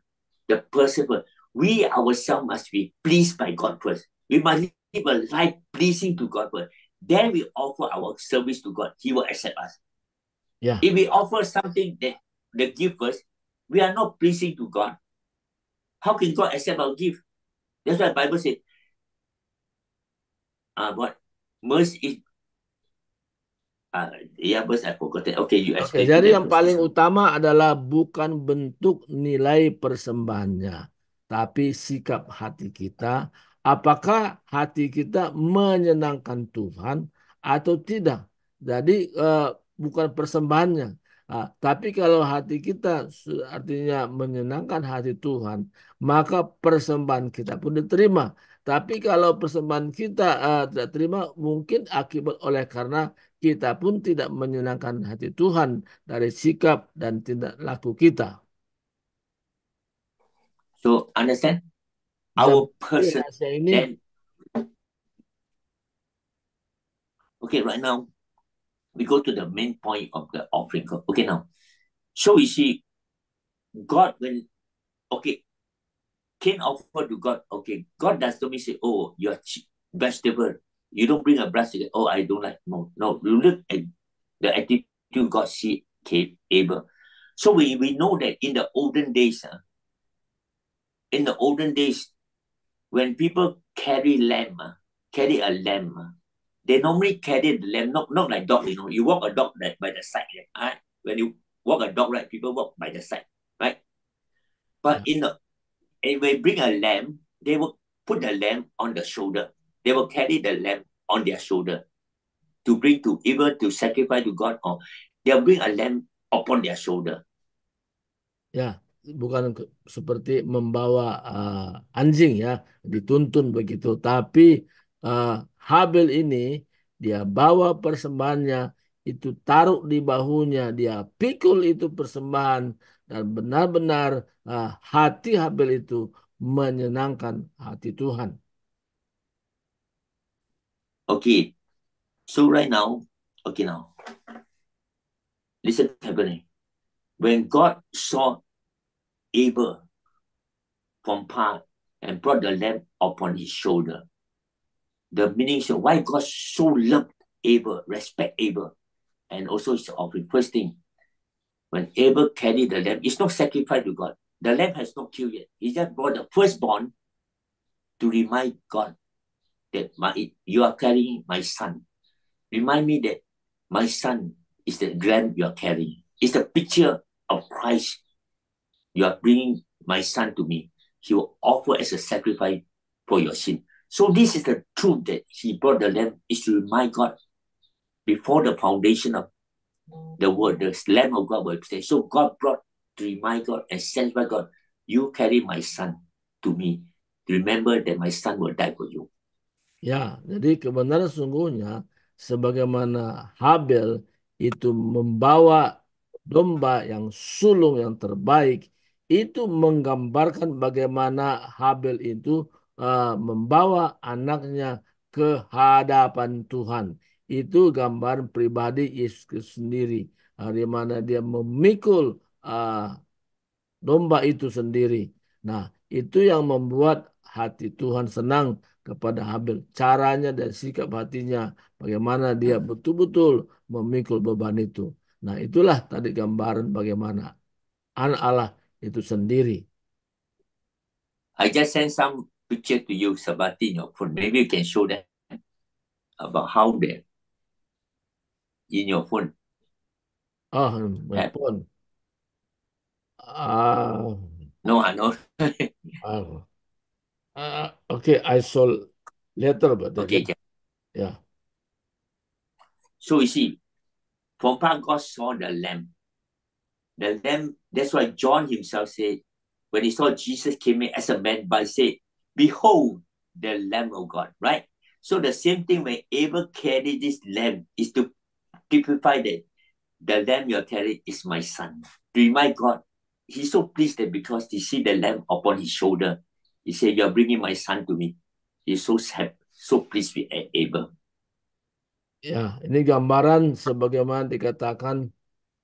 The person first. We ourselves must be pleased by God first. We must live a life pleasing to God first. Then we offer our service to God. He will accept us. Ya, If we offer something that the gift first, we are not pleasing to God. How can God accept our gift? That's why the Bible said, what? Mercy is verse I forgot it. Okay, you oke, explain to jadi them yang first. paling utama adalah bukan bentuk nilai persembahannya, tapi sikap hati kita. Apakah hati kita menyenangkan Tuhan atau tidak? Jadi bukan persembahannya. Tapi kalau hati kita artinya menyenangkan hati Tuhan, maka persembahan kita pun diterima. Tapi kalau persembahan kita tidak terima, mungkin akibat oleh karena kita pun tidak menyenangkan hati Tuhan dari sikap dan tindak laku kita. So understand? Bisa Our mengerti person rahasia ini? then okay, right now we go to the main point of the offering. Okay, now. So you see, God Cain offered to God, okay, God does not say, oh, you're vegetable. You don't bring a brush together. Oh, I don't like. No. You look at the attitude God see Abel. So we know that in the olden days, when people carry a lamb, they normally carry the lamb, not like dog, you walk a dog by the side. Right? When you walk a dog, right, people walk by the side, right? But when they bring a lamb, they will put the lamb on the shoulder. They will carry the lamb on their shoulder to bring to either to sacrifice to God, or they'll bring a lamb upon their shoulder. Ya, bukan seperti membawa anjing ya, dituntun begitu. Tapi Habel ini dia bawa persembahannya, itu taruh di bahunya, dia pikul itu persembahan, dan benar-benar hati Habel itu menyenangkan hati Tuhan. Okay, so right now, listen carefully. When God saw Abel from part and brought the lamb upon his shoulder. The meaning is why God so loved Abel, respect Abel, and also his offering. First thing, when Abel carried the lamb, it's not sacrifice to God. The lamb has not killed yet. He just brought the firstborn to remind God that you are carrying my son. Remind me that my son is the lamb you are carrying. It's the picture of Christ. You are bringing my son to me. He will offer as a sacrifice for your sin. So this is the truth that he brought the lamb, is to remind God before the foundation of the world, the Lamb of God will say. So God brought to remind God and sanctify God, you carry my son to me. Remember that my son will die for you. Ya, jadi kebenaran sungguhnya sebagaimana Habel itu membawa domba yang sulung yang terbaik, itu menggambarkan bagaimana Habel itu membawa anaknya ke hadapan Tuhan. Itu gambaran pribadi Yesus sendiri, di mana dia memikul domba itu sendiri. Nah, itu yang membuat hati Tuhan senang kepada Habel. Caranya dan sikap hatinya, bagaimana dia betul-betul memikul beban itu. Nah, itulah tadi gambaran bagaimana anak Allah itu sendiri. I just sent some picture to you, Sabati, in your phone. Maybe you can show them about how they in your phone. My phone. No, I know. Okay, I saw later, but Okay. Yeah. So you see, from part God saw the lamb. The lamb, that's why John himself said, when he saw Jesus came in as a man, but he said, behold, the Lamb of God, right? So the same thing when Abel carried this lamb is to typify that the lamb you're carrying is my son. To remind God, he's so pleased that because he see the lamb upon his shoulder, he said, you're bringing my son to me. He's so sad, so pleased with Abel. Ya, ini gambaran sebagaimana dikatakan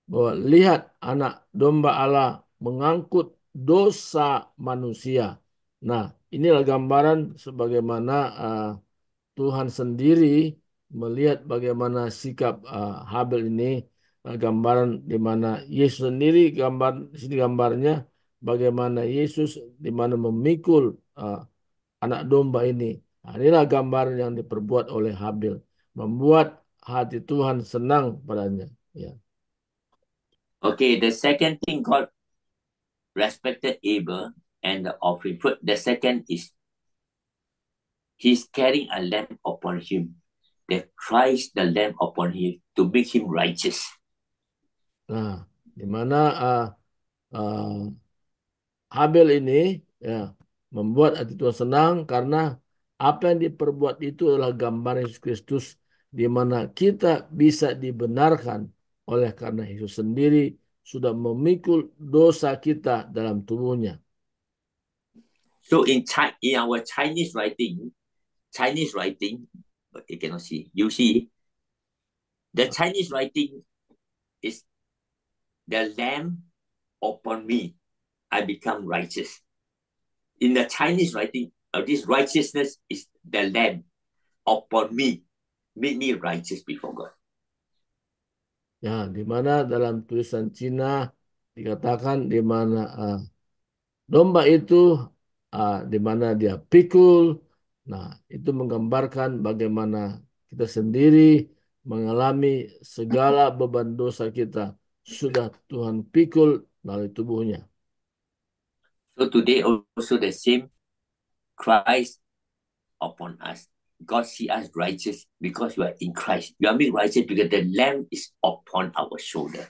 bahwa lihat anak domba Allah mengangkut dosa manusia. Nah, inilah gambaran sebagaimana Tuhan sendiri melihat bagaimana sikap Habel ini, gambaran di mana Yesus sendiri, di sini gambarnya bagaimana Yesus di mana memikul anak domba ini. Nah, inilah gambaran yang diperbuat oleh Habel, membuat hati Tuhan senang padanya. Ya. Okay, the second thing God respected Abel and the offering. The second is he's carrying a lamb upon him. That Christ the lamb upon him to make him righteous. Nah, di mana Habel ini ya membuat hati Tuhan senang karena apa yang diperbuat itu adalah gambar Yesus Kristus, di mana kita bisa dibenarkan oleh karena Yesus sendiri sudah memikul dosa kita dalam tubuhnya. So in our Chinese writing, but you cannot see. You see, the Chinese writing is the lamb upon me, I become righteous. In the Chinese writing, this righteousness is the lamb upon me, make me righteous before God. Ya, di mana dalam tulisan Cina dikatakan di mana domba itu di mana dia pikul. Nah, itu menggambarkan bagaimana kita sendiri mengalami segala beban dosa kita sudah Tuhan pikul melalui tubuhnya. So today also the same, Christ upon us. God see us righteous because we are in Christ. We are made righteous because the lamb is upon our shoulder.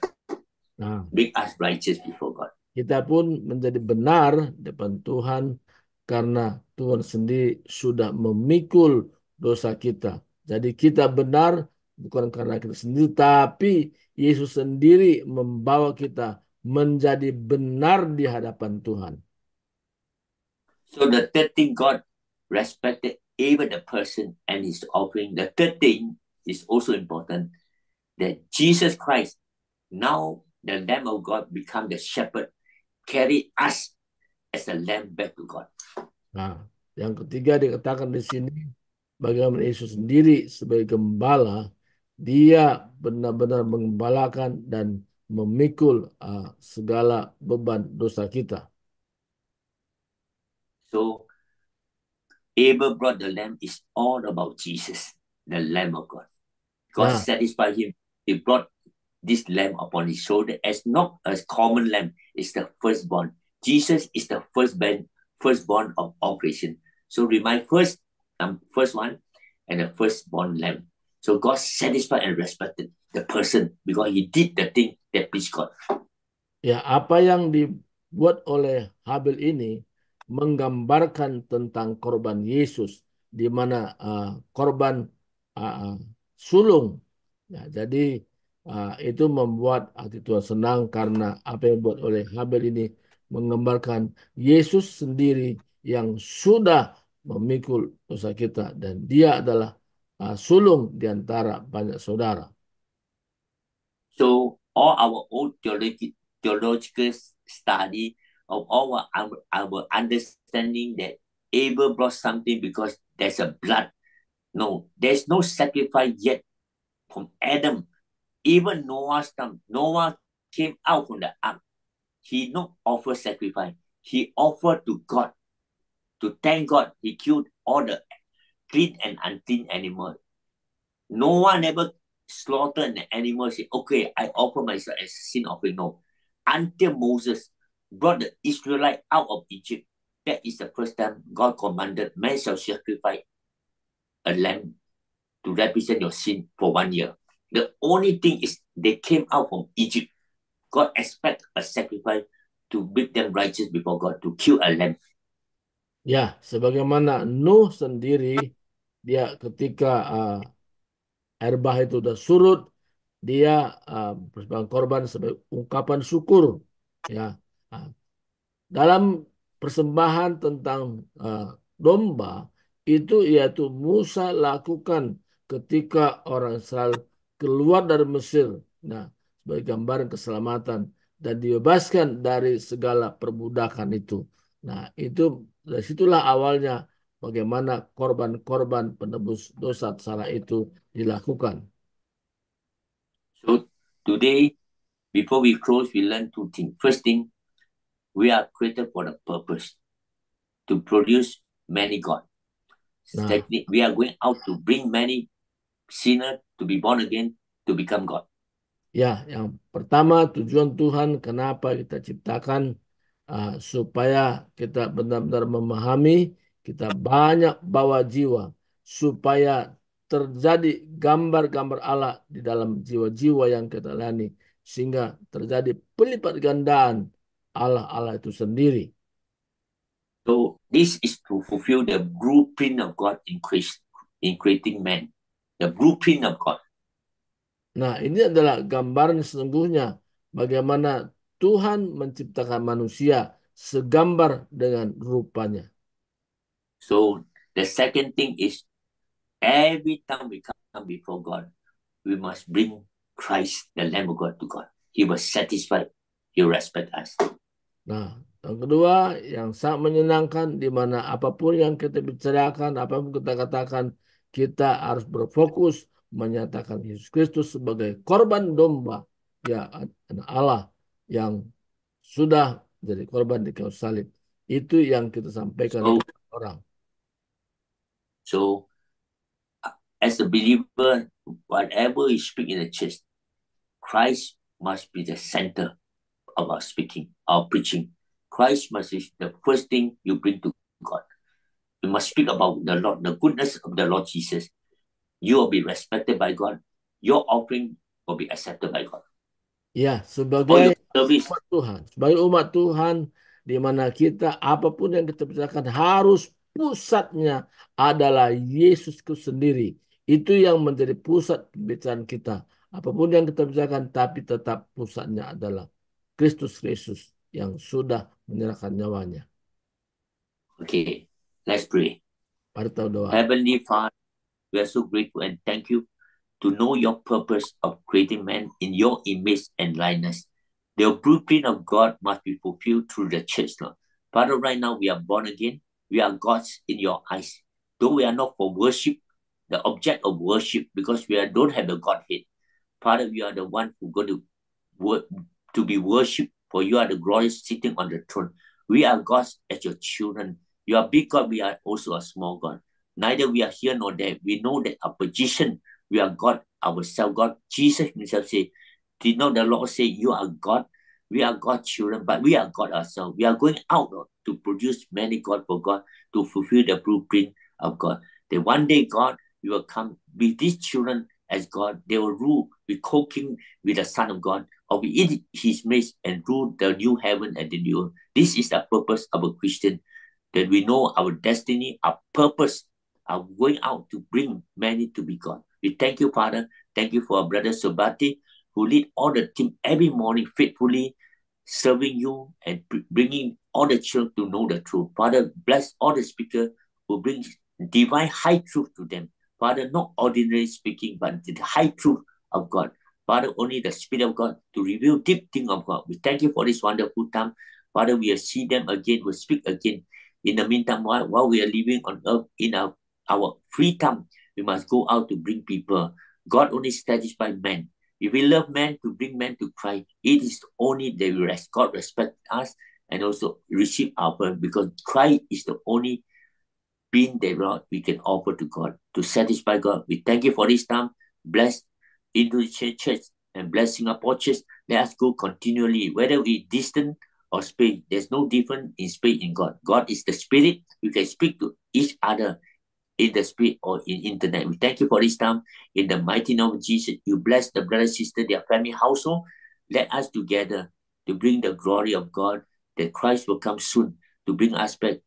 Nah, make us righteous before God. Kita pun menjadi benar depan Tuhan karena Tuhan sendiri sudah memikul dosa kita. Jadi kita benar bukan karena kita sendiri, tapi Yesus sendiri membawa kita menjadi benar di hadapan Tuhan. So the third thing, God respected even the person and his offering. The third thing is also important, that Jesus Christ, now the Lamb of God, become the shepherd carry us as a lamb back to God. Nah, yang ketiga dikatakan di sini, bagaimana Yesus sendiri sebagai gembala, dia benar-benar menggembalakan dan memikul segala beban dosa kita. So Abel brought the lamb is all about Jesus, the Lamb of God. God Nah, satisfied him. He brought this lamb upon his shoulder as not a common lamb. It's the firstborn. Jesus is the firstborn of all creation. So remind first one and the firstborn lamb. So God satisfied and respected the person because he did the thing that pleased God. ya, apa yang dibuat oleh Habel ini menggambarkan tentang korban Yesus, di mana korban sulung. Ya, jadi itu membuat hati Tuhan senang karena apa yang dibuat oleh Habel ini menggambarkan Yesus sendiri yang sudah memikul dosa kita dan dia adalah sulung di antara banyak saudara. So all our old theological study of our understanding that Abel brought something because there's a blood. No, there's no sacrifice yet from Adam. Even Noah's time, Noah came out from the ark. He not offer sacrifice. He offered to God. To thank God, he killed all the clean and unclean animals. Noah never slaughtered an animal, say, okay, I offer myself as sin offering. No. Until Moses brought the Israelite out of Egypt, that is the first time God commanded, man shall sacrifice a lamb to represent your sin for 1 year. The only thing is they came out from Egypt. God expects a sacrifice to make them righteous before God, to kill a lamb. Ya, sebagaimana Nuh sendiri, dia ketika air bah itu sudah surut, dia persembahkan korban sebagai ungkapan syukur. Ya, dalam persembahan tentang domba itu yaitu Musa lakukan ketika orang Israel keluar dari Mesir. Nah, sebagai gambaran keselamatan dan dibebaskan dari segala perbudakan itu. Nah, itu dari situlah awalnya bagaimana korban-korban penebus dosa salah itu dilakukan. So today, before we close, we learn two things. First thing, we are created for the purpose to produce many gods. Nah, Secondly, we are going out to bring many sinners to be born again, to become God. ya, yang pertama tujuan Tuhan kenapa kita ciptakan supaya kita benar-benar memahami, kita banyak bawa jiwa supaya terjadi gambar-gambar Allah di dalam jiwa-jiwa yang kita layani sehingga terjadi pelipat gandaan Allah itu sendiri. So this is to fulfill the blueprint of God in creating man. The blueprint of God. Nah, ini adalah gambaran sesungguhnya bagaimana Tuhan menciptakan manusia segambar dengan rupanya. So the second thing is, every time we come before God, we must bring Christ, the Lamb of God, to God. He was satisfied. He will respect us. Nah, yang kedua yang sangat menyenangkan di mana apapun yang kita bicarakan, apapun kita katakan, kita harus berfokus menyatakan Yesus Kristus sebagai korban domba, ya anak Allah yang sudah jadi korban di kayu salib. Itu yang kita sampaikan kepada orang. So, as a believer, whatever we speak in the church, Christ must be the center of our speaking, our preaching. Christ must be the first thing you bring to God. You must speak about the Lord, the goodness of the Lord Jesus. You will be respected by God. Your offering will be accepted by God. Ya, All your service, umat Tuhan, sebagai umat Tuhan, di mana kita apapun yang kita bicarakan harus pusatnya adalah Yesus Kristus sendiri. Itu yang menjadi pusat pembicaraan kita. Apapun yang kita bicarakan, tapi tetap pusatnya adalah Kristus yang sudah menyerahkan nyawanya. okay, let's pray. Mari kita doa. Heavenly Father, we are so grateful and thank you to know your purpose of creating man in your image and likeness. The blueprint of God must be fulfilled through the church, Lord. Father, right now we are born again. We are gods in your eyes. Though we are not for worship, the object of worship, because we don't have the Godhead. Father, we are the one who going to be worshipped, for you are the glorious sitting on the throne. We are gods as your children. You are big God, we are also a small God. Neither we are here nor there. We know that our position, we are God ourselves. God, Jesus himself said, did not the Lord say, you are God? We are God's children, but we are God ourselves. We are going out to produce many God for God, to fulfill the blueprint of God. That one day, God, you will come with these children as God. They will rule, be co-king with the Son of God, or we eat his meat and rule the new heaven and the new earth. This is the purpose of a Christian, that we know our destiny, our purpose, are going out to bring many to be God. We thank you, Father. Thank you for our brother Sobati, who lead all the team every morning faithfully, serving you and bringing all the children to know the truth. Father, bless all the speakers who bring divine high truth to them. Father, not ordinary speaking, but the high truth of God. Father, only the Spirit of God to reveal deep things of God. We thank you for this wonderful time. Father, we will see them again, we'll speak again. In the meantime, while we are living on earth, in our free time, we must go out to bring people. God only satisfies man. If we love man, to bring man to Christ, it is only that God respect us and also receive our prayer, because Christ is the only being that we can offer to God, to satisfy God. We thank you for this time. Bless Indonesian church and bless Singapore church. Let us go continually, whether we distant or space. There's no difference in space in God. God is the Spirit. We can speak to each other in the spirit or in internet. We thank you for this time. In the mighty name of Jesus, you bless the brother, sister, their family, household. Let us together to bring the glory of God, that Christ will come soon to bring us back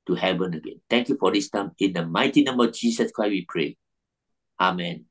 to heaven again. Thank you for this time. In the mighty name of Jesus Christ, we pray. Amen.